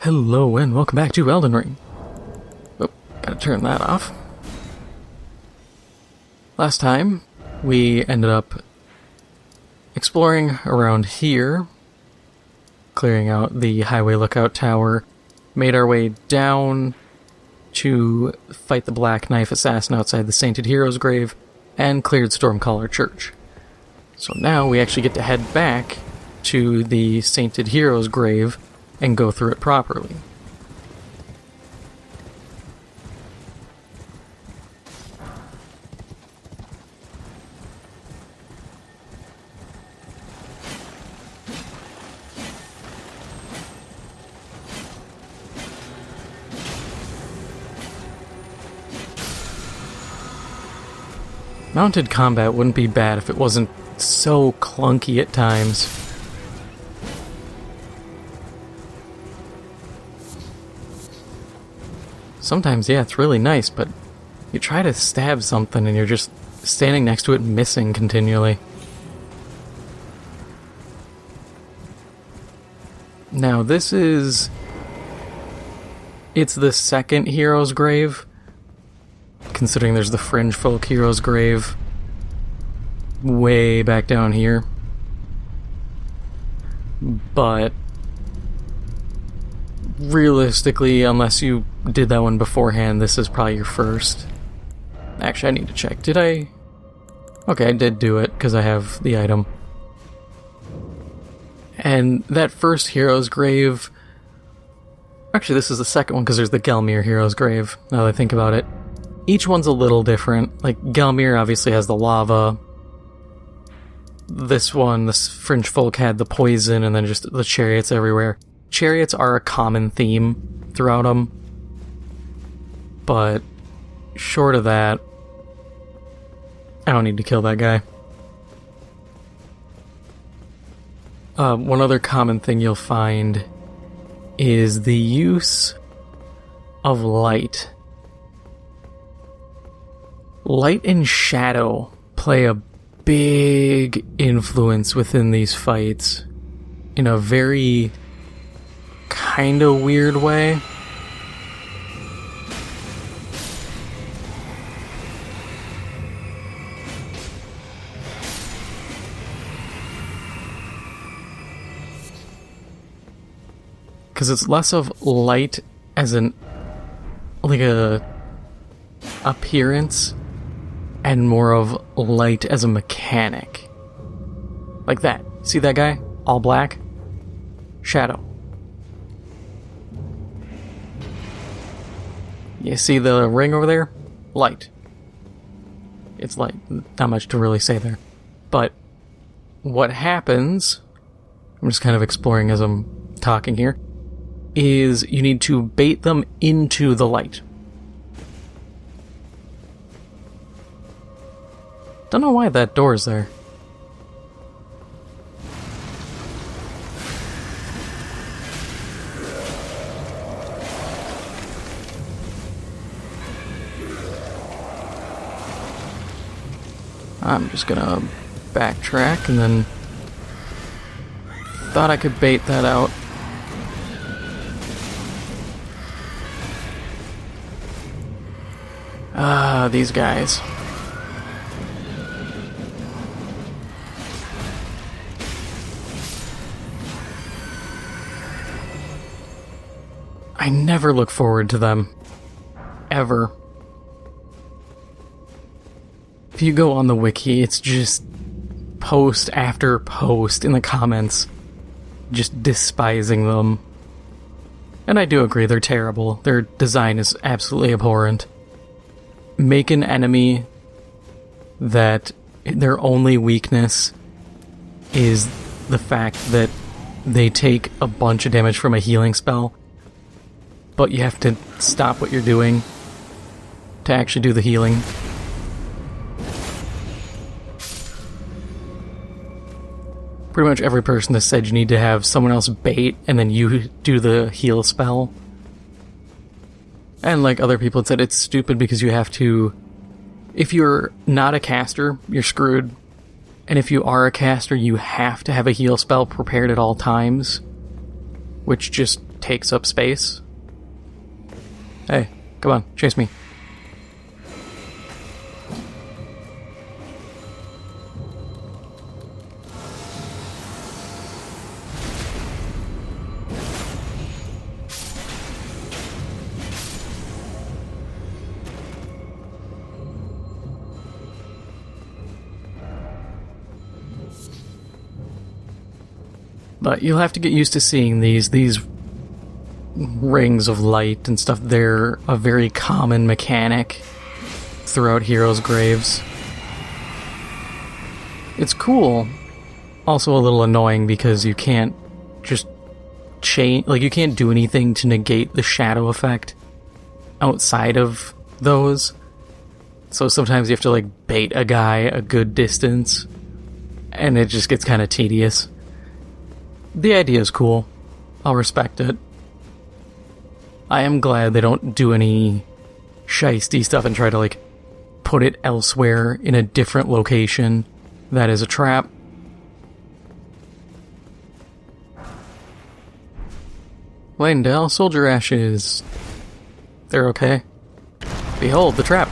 Hello and welcome back to Elden Ring. Oh, gotta turn that off. Last time, we ended up exploring around here, clearing out the highway lookout tower, made our way down to fight the Black Knife assassin outside the Sainted Hero's grave, and cleared Stormcaller Church. So now we actually get to head back to the Sainted Hero's grave and go through it properly. Mounted combat wouldn't be bad if it wasn't so clunky at times. Sometimes, yeah, it's really nice, but you try to stab something and you're just standing next to it missing continually. Now, it's the second hero's grave, considering there's the Fringe Folk hero's grave way back down here. But realistically, unless you did that one beforehand, this is probably your first. Actually, I need to check. Did I? Okay, I did do it, because I have the item. And that first hero's grave... Actually, this is the second one, because there's the Gelmir hero's grave, now that I think about it. Each one's a little different. Like, Gelmir obviously has the lava. This one, this Fringe Folk, had the poison, and then just the chariots everywhere. Chariots are a common theme throughout them. But short of that, I don't need to kill that guy. One other common thing you'll find is the use of light. Light and shadow play a big influence within these fights in a very kind of weird way. Because it's less of light as a appearance and more of light as a mechanic. Like that. See that guy? All black? Shadow. You see the ring over there? Light. It's light. Not much to really say there. But what happens, I'm just kind of exploring as I'm talking here, is you need to bait them into the light. Don't know why that door's there. I'm just gonna backtrack and then thought I could bait that out. These guys. I never look forward to them. Ever. If you go on the wiki, it's just post after post in the comments just despising them. And I do agree, they're terrible. Their design is absolutely abhorrent. Make an enemy that their only weakness is the fact that they take a bunch of damage from a healing spell, but you have to stop what you're doing to actually do the healing. Pretty much every person has said you need to have someone else bait and then you do the heal spell. And like other people had said, it's stupid because you have to... If you're not a caster, you're screwed. And if you are a caster, you have to have a heal spell prepared at all times. Which just takes up space. Hey, come on, chase me. But you'll have to get used to seeing these rings of light and stuff. They're a very common mechanic throughout heroes' graves. It's cool, also a little annoying because you can't just change, like you can't do anything to negate the shadow effect outside of those. So sometimes you have to like bait a guy a good distance, and it just gets kind of tedious. The idea is cool. I'll respect it. I am glad they don't do any shiesty stuff and try to, like, put it elsewhere in a different location. That is a trap. Landell, soldier ashes. They're okay. Behold, the trap.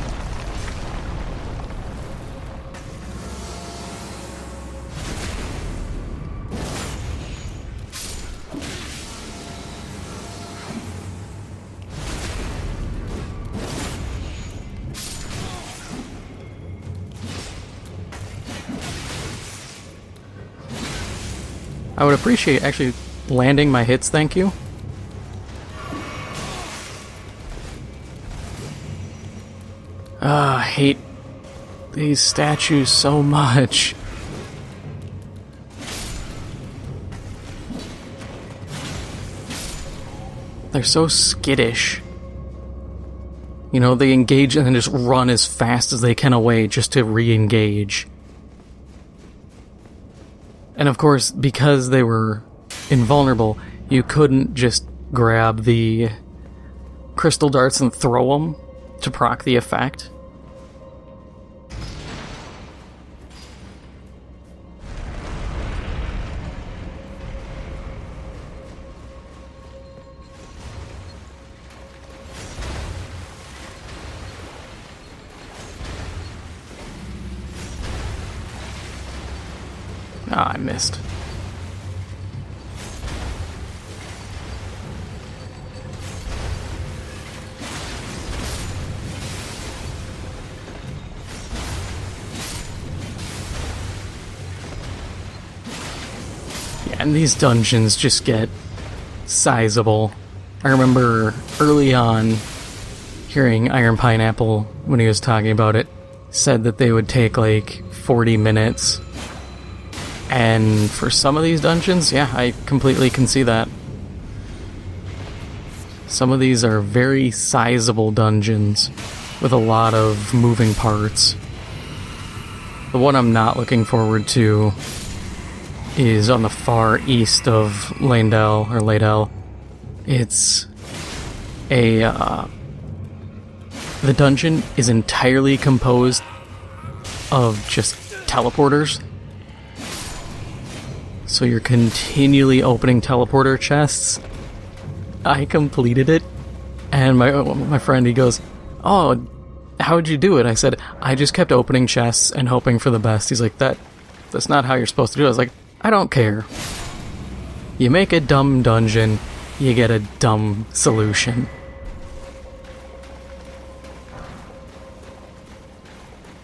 I would appreciate actually landing my hits, thank you. I hate these statues so much. They're so skittish. You know, they engage and then just run as fast as they can away just to re-engage. And of course, because they were invulnerable, you couldn't just grab the crystal darts and throw them to proc the effect. Ah, I missed. Yeah, and these dungeons just get sizable. I remember early on hearing Iron Pineapple, when he was talking about it, said that they would take like 40 minutes. And for some of these dungeons, yeah, I completely can see that. Some of these are very sizable dungeons with a lot of moving parts. The one I'm not looking forward to is on the far east of Landell. It's a... the dungeon is entirely composed of just teleporters. So you're continually opening teleporter chests. I completed it, and my friend, he goes, "Oh, how'd you do it?" I said, "I just kept opening chests and hoping for the best." He's like, that's not how you're supposed to do it. I was like, I don't care. You make a dumb dungeon, you get a dumb solution.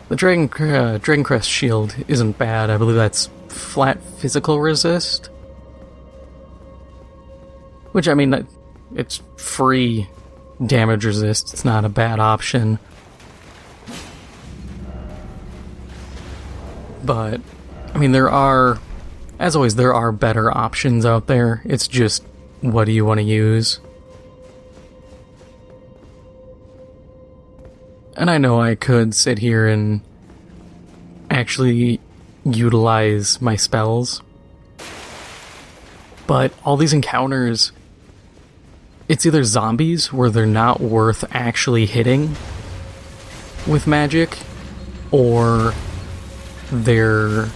The Dragon Crest shield isn't bad. I believe that's flat physical resist. Which, I mean, it's free damage resist. It's not a bad option. But, I mean, there are, as always, there are better options out there. It's just, what do you want to use? And I know I could sit here and actually utilize my spells, but all these encounters, it's either zombies where they're not worth actually hitting with magic, or they're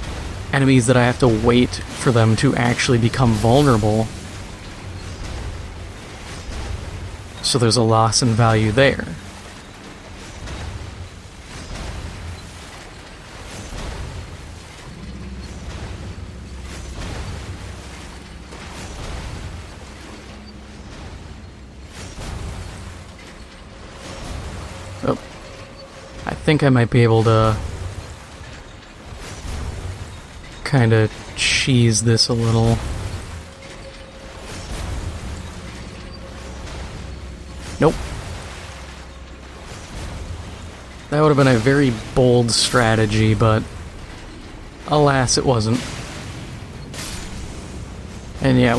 enemies that I have to wait for them to actually become vulnerable So there's a loss in value there. Oh, I think I might be able to kind of cheese this a little. Nope. That would have been a very bold strategy, but alas, it wasn't. And yeah,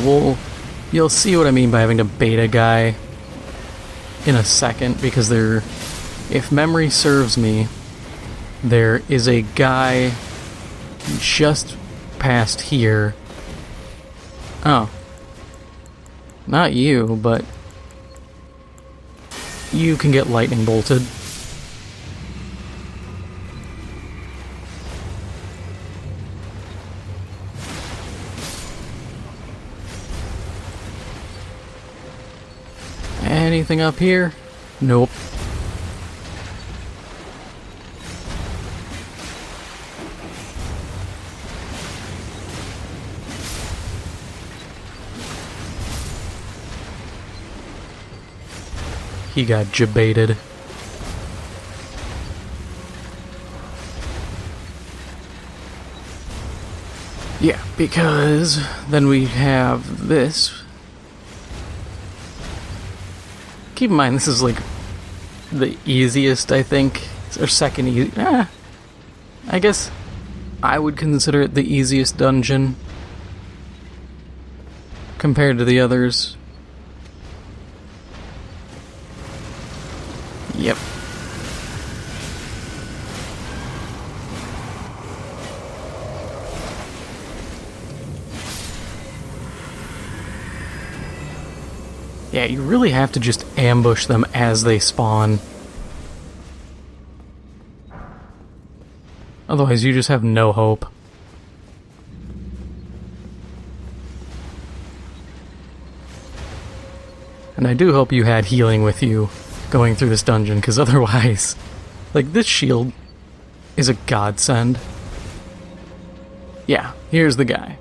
you'll see what I mean by having to bait a guy in a second, because if memory serves me, there is a guy just past here. Oh. Not you, but you can get lightning bolted. Anything up here? Nope. He got jebaited. Yeah, because then we have this. Keep in mind, this is like the easiest, I think, or second easy. I guess I would consider it the easiest dungeon compared to the others. Yep. Yeah, you really have to just ambush them as they spawn. Otherwise, you just have no hope. And I do hope you had healing with you going through this dungeon, because otherwise, like, this shield is a godsend. Yeah, here's the guy.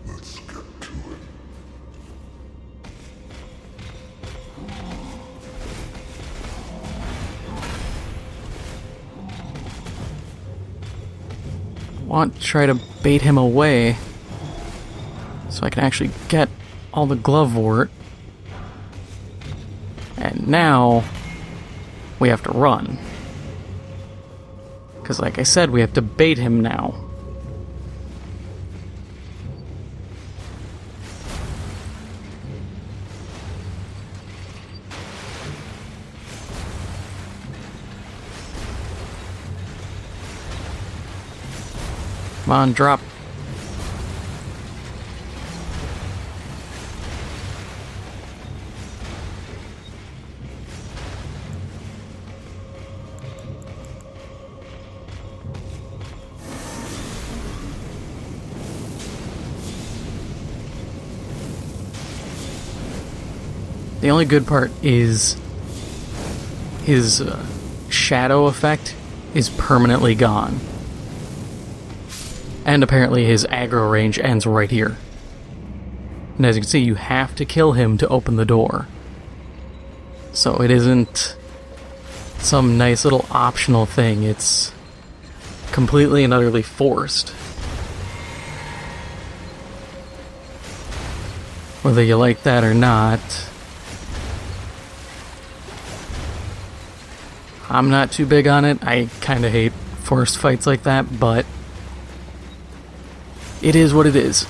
Let's get to it. Want to try to bait him away so I can actually get all the glovewort. And now we have to run, because like I said, we have to bait him now. Come on, drop. The only good part is his shadow effect is permanently gone. And apparently his aggro range ends right here. And as you can see, you have to kill him to open the door. So it isn't some nice little optional thing, it's completely and utterly forced. Whether you like that or not, I'm not too big on it. I kinda hate forced fights like that, but it is what it is.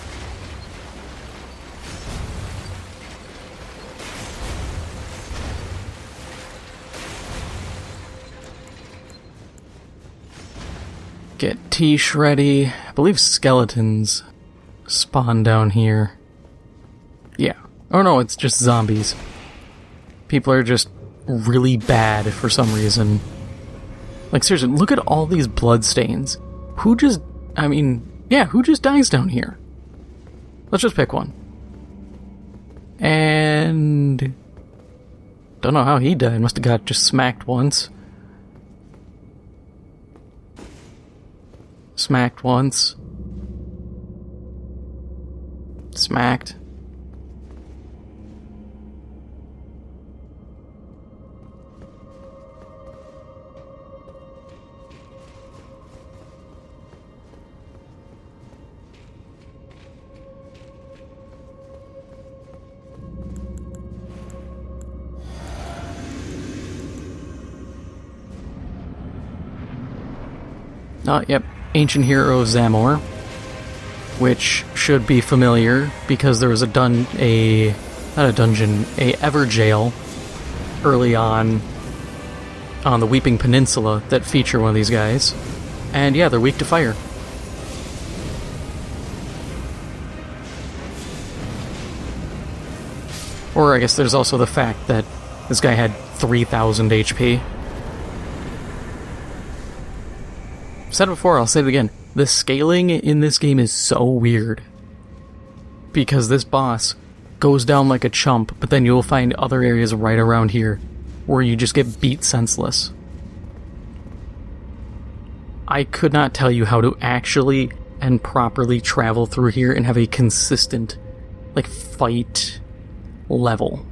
Get Tish ready. I believe skeletons spawn down here. Yeah. Oh no, it's just zombies. People are just really bad for some reason. Like, seriously, look at all these bloodstains. Who just dies down here? Let's just pick one. And... don't know how he died. Must have got just smacked once. Smacked once. Smacked. Yep. Ancient Hero Zamor, which should be familiar because there was a Everjail early on the Weeping Peninsula that feature one of these guys. And yeah, they're weak to fire. Or I guess there's also the fact that this guy had 3,000 HP. I've said it before, I'll say it again. The scaling in this game is so weird. Because this boss goes down like a chump, but then you'll find other areas right around here where you just get beat senseless. I could not tell you how to actually and properly travel through here and have a consistent, like, fight level.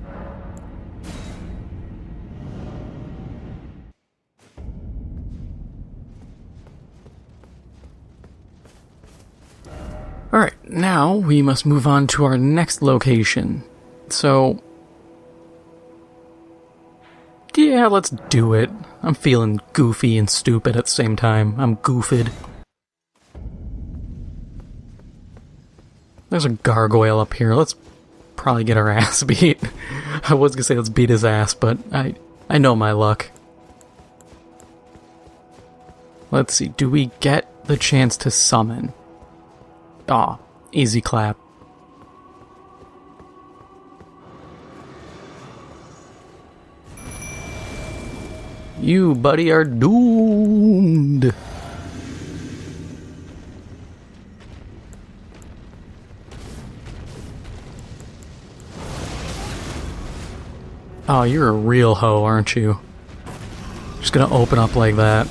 Alright, now we must move on to our next location. So... yeah, let's do it. I'm feeling goofy and stupid at the same time. I'm goofed. There's a gargoyle up here. Let's probably get our ass beat. I was gonna say let's beat his ass, but I know my luck. Let's see, do we get the chance to summon? Aw, easy clap. You, buddy, are doomed. Oh, you're a real hoe, aren't you? Just gonna open up like that.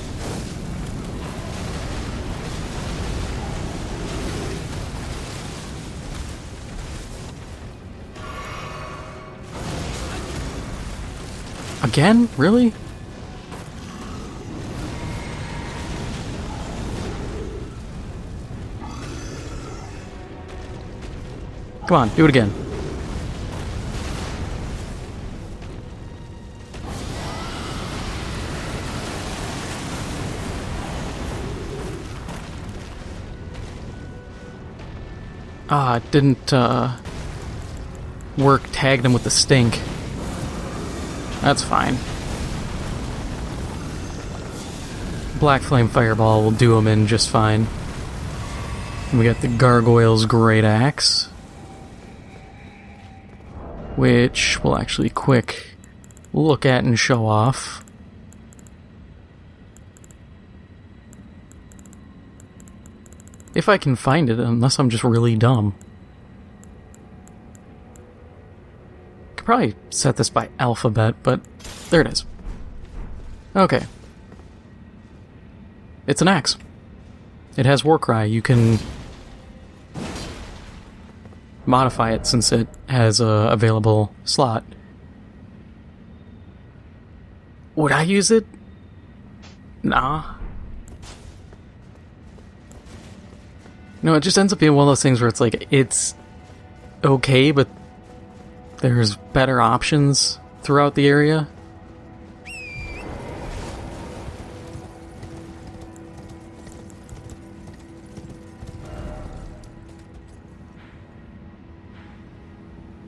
Again? Really? Come on, do it again. It didn't, work. Tagged him with the stink. That's fine. Black Flame Fireball will do him in just fine. And we got the Gargoyle's Great Axe, which we'll actually quick look at and show off. If I can find it, unless I'm just really dumb. Could probably set this by alphabet, but there it is. Okay. It's an axe. It has Warcry. You can modify it since it has a available slot. Would I use it? Nah. No, it just ends up being one of those things where it's like, it's okay, but there's better options throughout the area.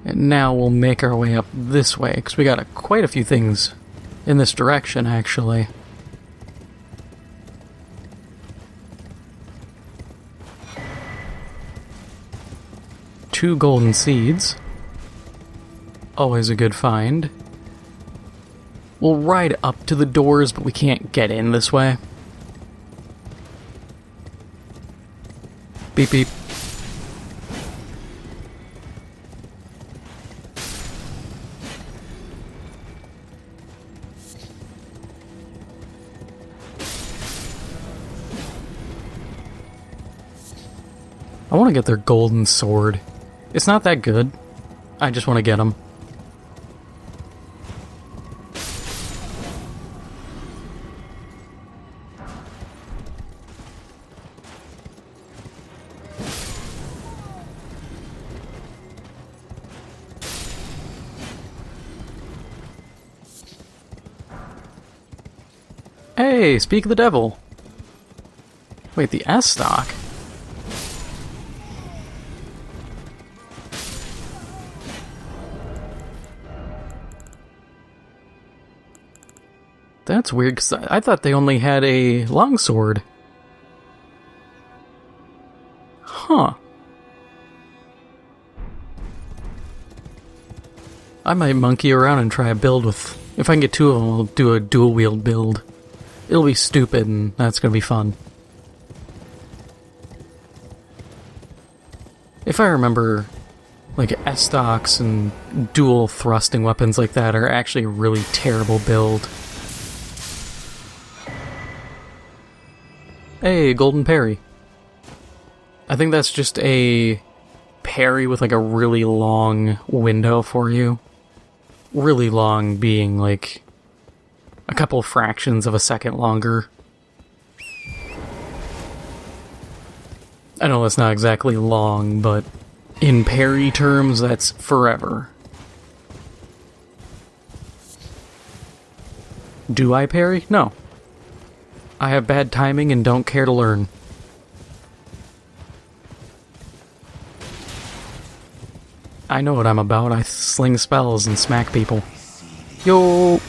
And now we'll make our way up this way, because we got quite a few things in this direction, actually. Two golden seeds. Always a good find. We'll ride up to the doors, but we can't get in this way. Beep beep. I want to get their golden sword. It's not that good. I just want to get them. Hey, speak of the devil. Wait, the S stock? That's weird, because I thought they only had a longsword. Huh. I might monkey around and try a build with... If I can get two of them, I'll do a dual-wield build. It'll be stupid, and that's gonna be fun. If I remember, like, S-stocks and dual thrusting weapons like that are actually a really terrible build. Hey, golden parry. I think that's just a parry with like a really long window for you. Really long being like a couple fractions of a second longer. I know that's not exactly long, but in parry terms, that's forever. Do I parry? No. I have bad timing and don't care to learn. I know what I'm about. I sling spells and smack people. Yo!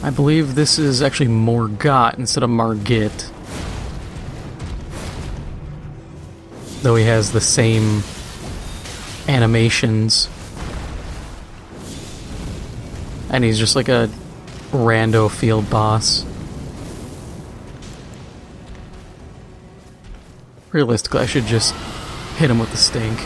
I believe this is actually Morgott instead of Margit. Though he has the same animations. And he's just like a rando field boss. Realistically, I should just hit him with the stink.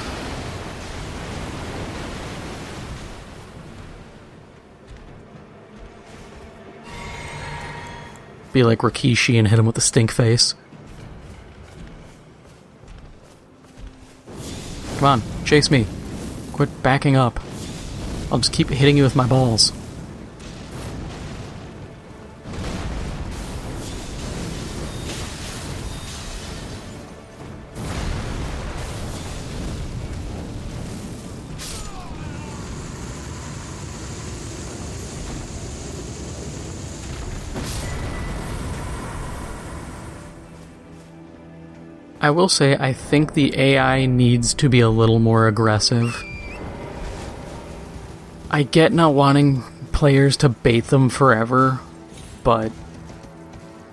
Be like Rikishi and hit him with the stink face. Come on, chase me. Quit backing up. I'll just keep hitting you with my balls. I will say, I think the AI needs to be a little more aggressive. I get not wanting players to bait them forever, but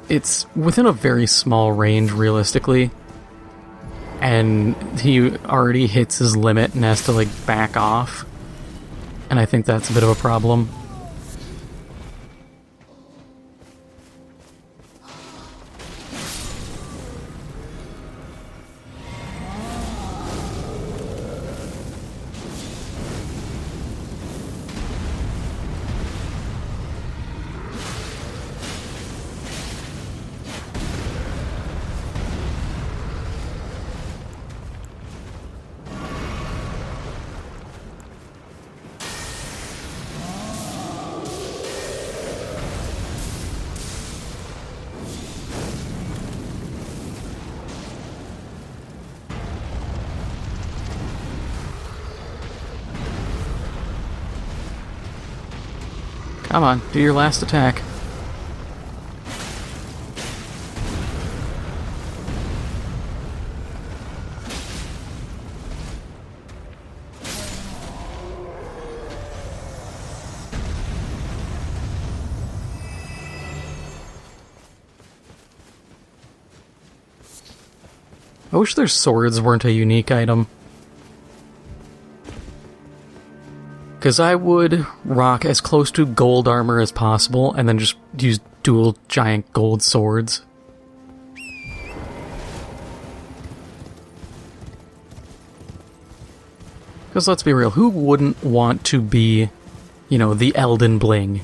it's within a very small range, realistically. And he already hits his limit and has to, like, back off. And I think that's a bit of a problem. Come on, do your last attack. I wish their swords weren't a unique item. Because I would rock as close to gold armor as possible and then just use dual giant gold swords. Because let's be real, who wouldn't want to be, you know, the Elden Bling?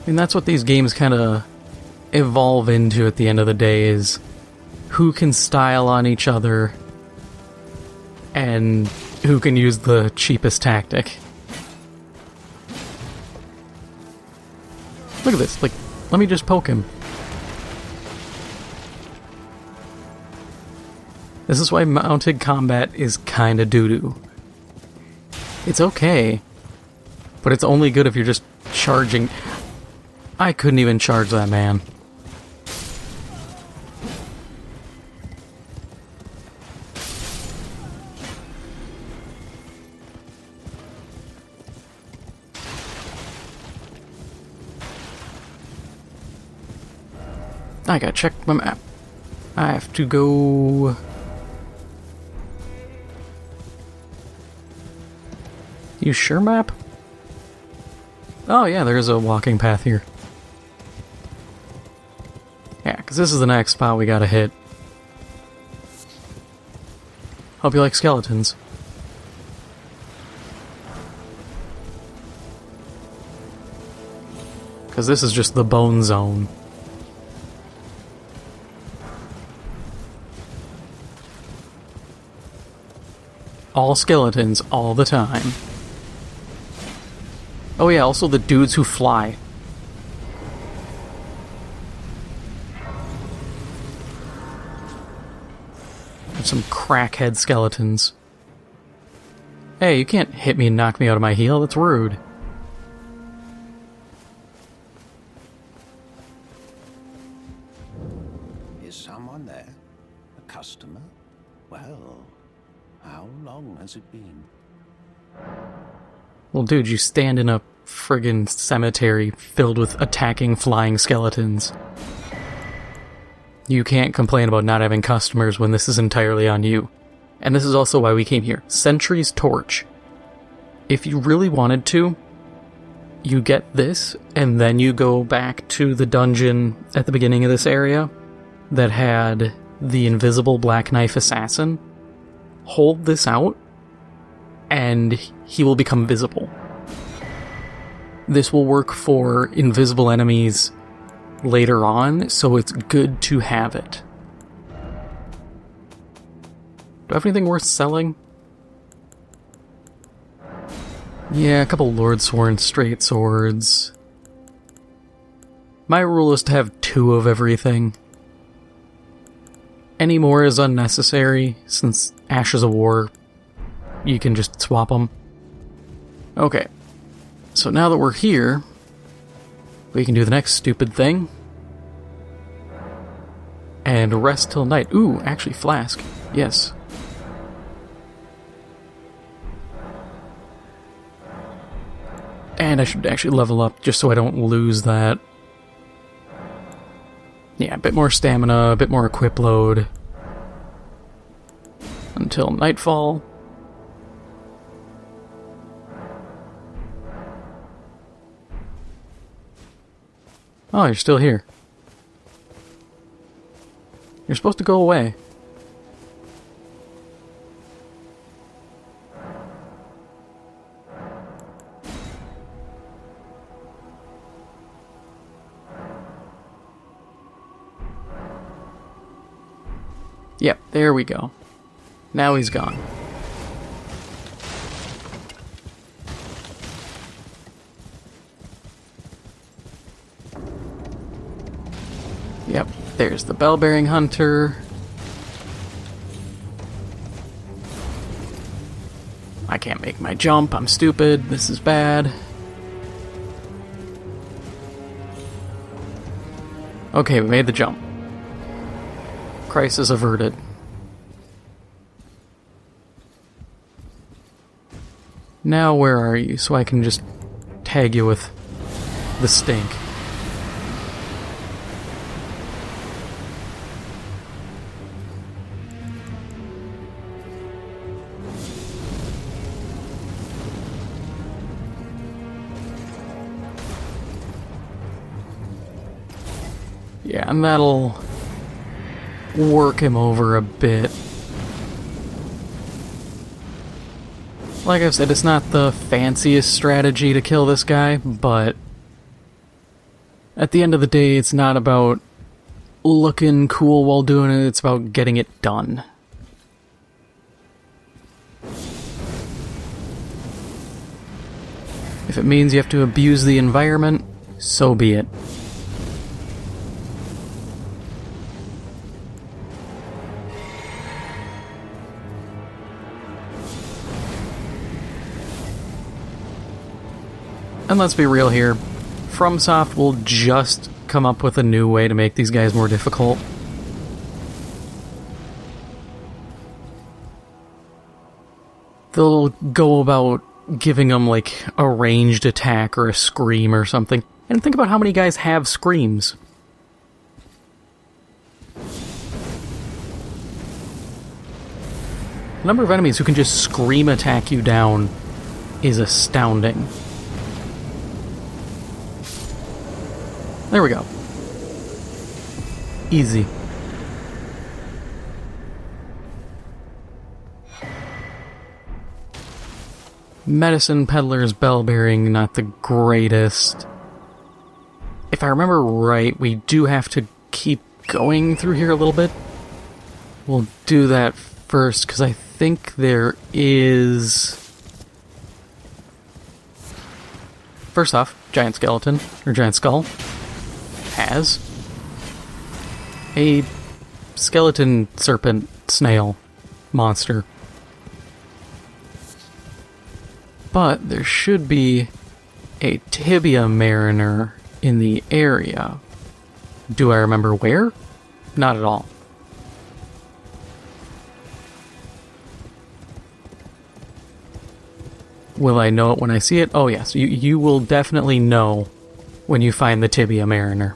I mean, that's what these games kind of evolve into at the end of the day, is who can style on each other and who can use the cheapest tactic. Look at this, like, let me just poke him. This is why mounted combat is kinda doo-doo. It's okay, but it's only good if you're just charging. I couldn't even charge that man. I gotta check my map. I have to go... You sure, map? Oh yeah, there's a walking path here. Yeah, because this is the next spot we gotta hit. Hope you like skeletons. Because this is just the bone zone. All skeletons, all the time. Oh yeah, also the dudes who fly. There's some crackhead skeletons. Hey, you can't hit me and knock me out of my heal, that's rude. Is someone there? A customer? Well, how long has it been? Well, dude, you stand in a friggin' cemetery filled with attacking flying skeletons. You can't complain about not having customers when this is entirely on you. And this is also why we came here. Sentry's Torch. If you really wanted to, you get this, and then you go back to the dungeon at the beginning of this area that had the invisible Black Knife Assassin. Hold this out, and he will become visible. This will work for invisible enemies later on, so it's good to have it. Do I have anything worth selling? Yeah, a couple Lordsworn straight swords. My rule is to have 2 of everything. Any more is unnecessary, since Ashes of War, you can just swap them. Okay, so now that we're here, we can do the next stupid thing. And rest till night. Ooh, actually flask. Yes. And I should actually level up just so I don't lose that. Yeah, a bit more stamina, a bit more equip load. Until nightfall. Oh, you're still here. You're supposed to go away. Yep, there we go. Now he's gone. Yep, there's the bell-bearing hunter. I can't make my jump, I'm stupid, this is bad. Okay, we made the jump. Crisis averted. Now where are you, so I can just tag you with the stink. Yeah, and that'll work him over a bit. Like I said, it's not the fanciest strategy to kill this guy, but at the end of the day, it's not about looking cool while doing it, it's about getting it done. If it means you have to abuse the environment, so be it. And let's be real here, FromSoft will just come up with a new way to make these guys more difficult. They'll go about giving them like a ranged attack or a scream or something. And think about how many guys have screams. The number of enemies who can just scream attack you down is astounding. There we go. Easy. Medicine Peddler's bell bearing, not the greatest. If I remember right, we do have to keep going through here a little bit. We'll do that first, because I think there is... First off, giant skeleton, or giant skull, has a skeleton serpent snail monster. But there should be a tibia mariner in the area. Do I remember where? Not at all. Will I know it when I see it? Oh yes, you will definitely know when you find the tibia mariner.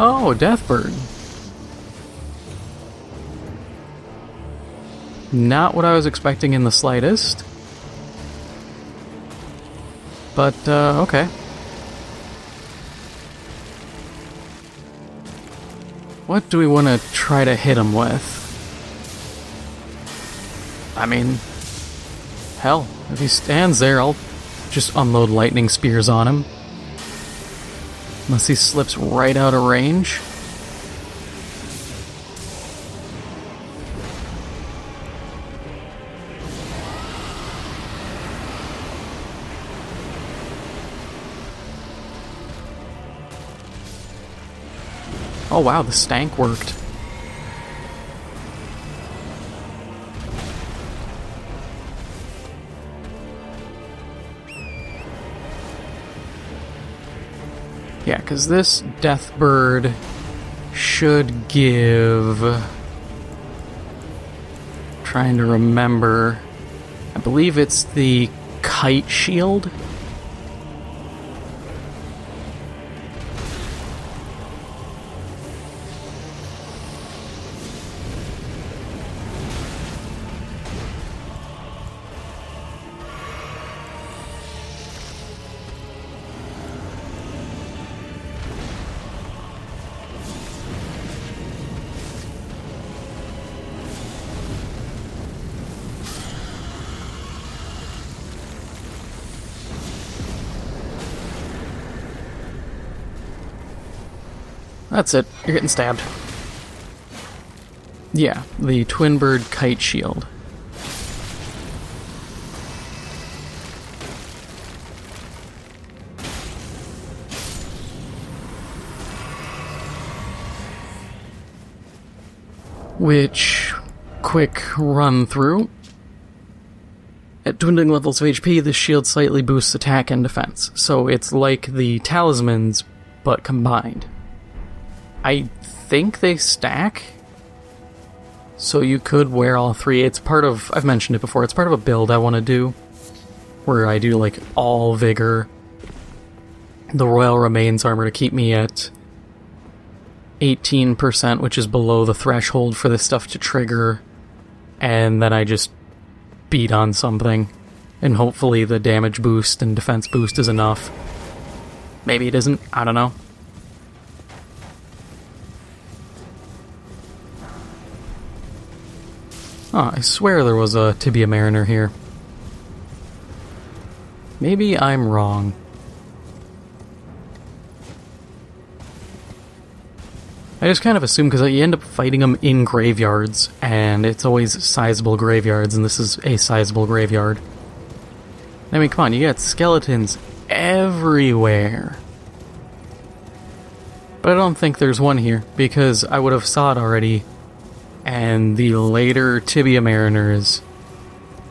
Oh, Deathbird. Not what I was expecting in the slightest. But, okay. What do we want to try to hit him with? I mean, hell, if he stands there, I'll just unload lightning spears on him. Unless he slips right out of range. Oh wow, the stank worked. Yeah, because this Deathbird should give... Trying to remember... I believe it's the kite shield? That's it. You're getting stabbed. Yeah, the twin bird kite shield. Which, quick run through. At dwindling levels of HP, the shield slightly boosts attack and defense. So it's like the talismans, but combined. I think they stack, so you could wear all three. It's part of, I've mentioned it before, it's part of a build I want to do, where I do like all vigor, the Royal Remains armor to keep me at 18%, which is below the threshold for this stuff to trigger, and then I just beat on something, and hopefully the damage boost and defense boost is enough. Maybe it isn't, I don't know. Oh, I swear there was a Tibia Mariner here. Maybe I'm wrong. I just kind of assume, because you end up fighting them in graveyards, and it's always sizable graveyards, and this is a sizable graveyard. I mean, come on, you got skeletons everywhere. But I don't think there's one here, because I would have saw it already, and the later Tibia Mariners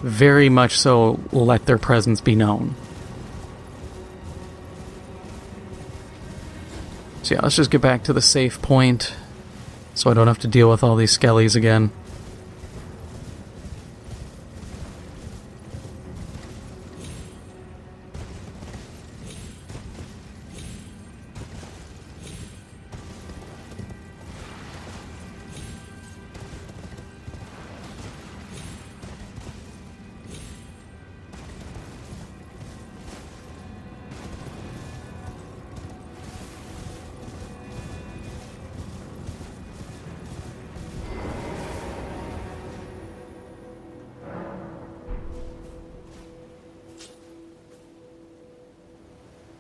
very much so let their presence be known. So yeah, let's just get back to the safe point, so I don't have to deal with all these skellies again.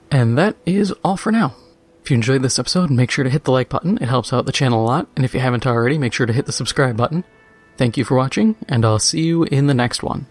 And that is all for now. If you enjoyed this episode, make sure to hit the like button. It helps out the channel a lot. And if you haven't already, make sure to hit the subscribe button. Thank you for watching, and I'll see you in the next one.